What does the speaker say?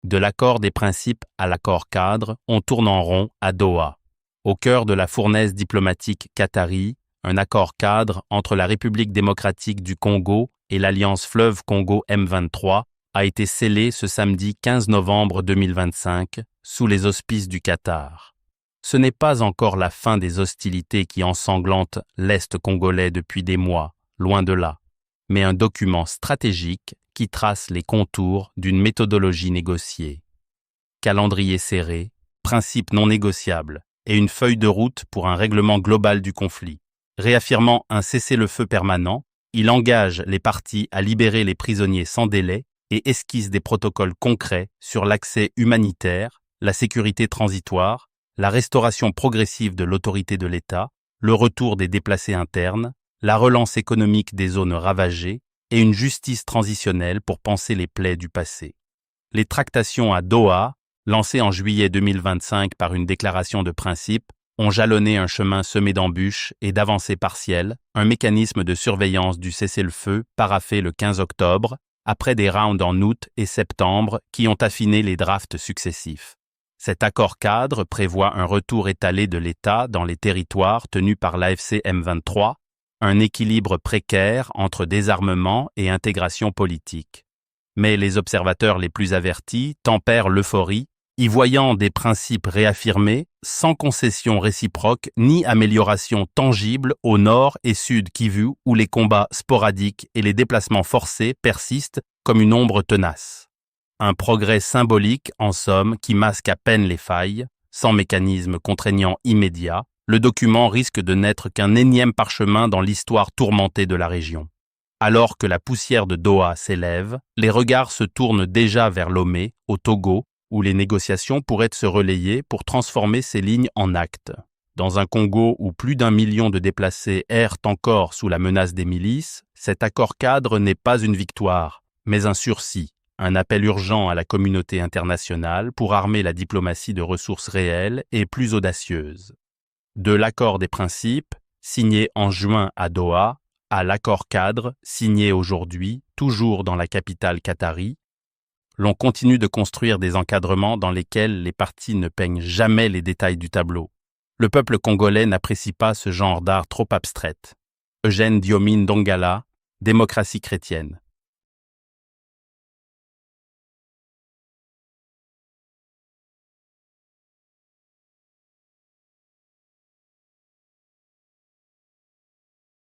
De l'accord des principes à l'accord cadre, on tourne en rond à Doha. Au cœur de la fournaise diplomatique qatari, un accord cadre entre la République démocratique du Congo et l'Alliance Fleuve Congo M23 a été scellé ce samedi 15 novembre 2025 sous les auspices du Qatar. Ce n'est pas encore la fin des hostilités qui ensanglantent l'Est congolais depuis des mois, loin de là, mais un document stratégique qui trace les contours d'une méthodologie négociée. Calendrier serré, principes non négociables et une feuille de route pour un règlement global du conflit. Réaffirmant un cessez-le-feu permanent, il engage les parties à libérer les prisonniers sans délai et esquisse des protocoles concrets sur l'accès humanitaire, la sécurité transitoire, la restauration progressive de l'autorité de l'État, le retour des déplacés internes, la relance économique des zones ravagées et une justice transitionnelle pour panser les plaies du passé. Les tractations à Doha, lancées en juillet 2025 par une déclaration de principe, ont jalonné un chemin semé d'embûches et d'avancées partielles, un mécanisme de surveillance du cessez-le-feu paraphé le 15 octobre, après des rounds en août et septembre qui ont affiné les drafts successifs. Cet accord cadre prévoit un retour étalé de l'État dans les territoires tenus par l'AFC M23, un équilibre précaire entre désarmement et intégration politique. Mais les observateurs les plus avertis tempèrent l'euphorie, y voyant des principes réaffirmés, sans concession réciproque ni amélioration tangible au nord et sud Kivu, où les combats sporadiques et les déplacements forcés persistent comme une ombre tenace. Un progrès symbolique, en somme, qui masque à peine les failles, sans mécanisme contraignant immédiat. Le document risque de n'être qu'un énième parchemin dans l'histoire tourmentée de la région. Alors que la poussière de Doha s'élève, les regards se tournent déjà vers Lomé, au Togo, où les négociations pourraient se relayer pour transformer ces lignes en actes. Dans un Congo où plus d'1 million de déplacés errent encore sous la menace des milices, cet accord cadre n'est pas une victoire, mais un sursis, un appel urgent à la communauté internationale pour armer la diplomatie de ressources réelles et plus audacieuses. De l'accord des principes, signé en juin à Doha, à l'accord cadre, signé aujourd'hui, toujours dans la capitale qatari, l'on continue de construire des encadrements dans lesquels les parties ne peignent jamais les détails du tableau. Le peuple congolais n'apprécie pas ce genre d'art trop abstraite. Eugène Diomine Dongala, Démocratie chrétienne.